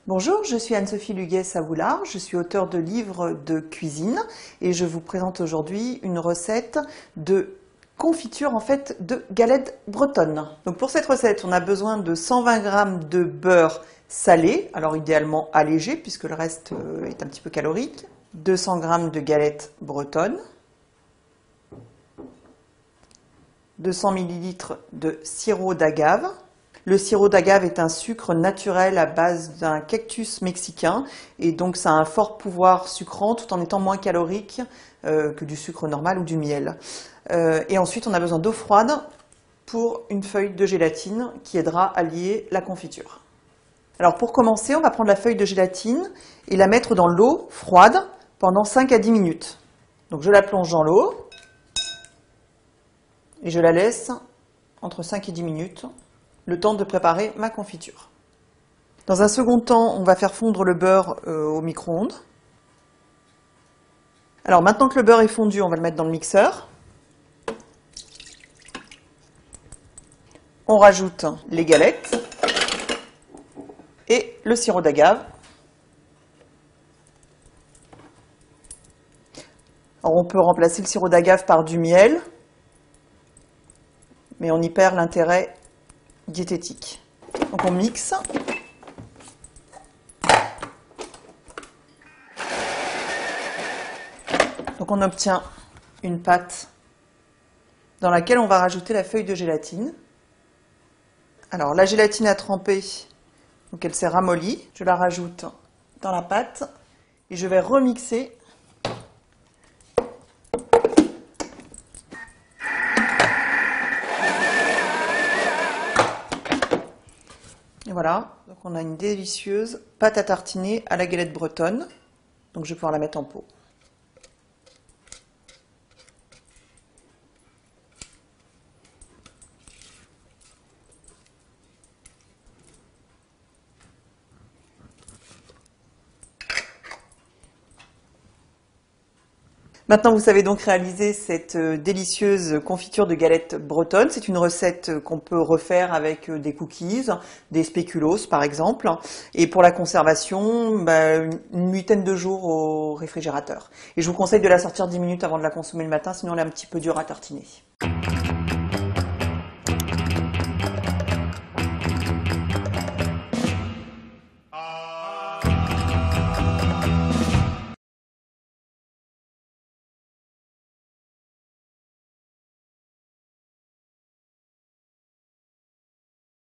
Bonjour, je suis Anne-Sophie Luguet-Savoulard, je suis auteure de livres de cuisine et je vous présente aujourd'hui une recette de confiture de galettes bretonnes. Donc pour cette recette, on a besoin de 120 g de beurre salé, alors idéalement allégé puisque le reste est un petit peu calorique, 200 g de galettes bretonnes, 200 ml de sirop d'agave. Le sirop d'agave est un sucre naturel à base d'un cactus mexicain et donc ça a un fort pouvoir sucrant tout en étant moins calorique que du sucre normal ou du miel. Et ensuite on a besoin d'eau froide pour une feuille de gélatine qui aidera à lier la confiture. Alors pour commencer, on va prendre la feuille de gélatine et la mettre dans l'eau froide pendant 5 à 10 minutes. Donc je la plonge dans l'eau et je la laisse entre 5 et 10 minutes. Le temps de préparer ma confiture. Dans un second temps, on va faire fondre le beurre au micro-ondes. Alors maintenant que le beurre est fondu, on va le mettre dans le mixeur. On rajoute les galettes et le sirop d'agave. Alors on peut remplacer le sirop d'agave par du miel, mais on y perd l'intérêt diététique. Donc on mixe. Donc on obtient une pâte dans laquelle on va rajouter la feuille de gélatine. Alors la gélatine a trempé, donc elle s'est ramollie. Je la rajoute dans la pâte et je vais remixer. Et voilà, donc on a une délicieuse pâte à tartiner à la galette bretonne. Donc je vais pouvoir la mettre en pot. Maintenant, vous savez donc réaliser cette délicieuse confiture de galettes bretonnes. C'est une recette qu'on peut refaire avec des cookies, des spéculoos par exemple. Et pour la conservation, une huitaine de jours au réfrigérateur. Et je vous conseille de la sortir 10 minutes avant de la consommer le matin, sinon elle est un petit peu dure à tartiner.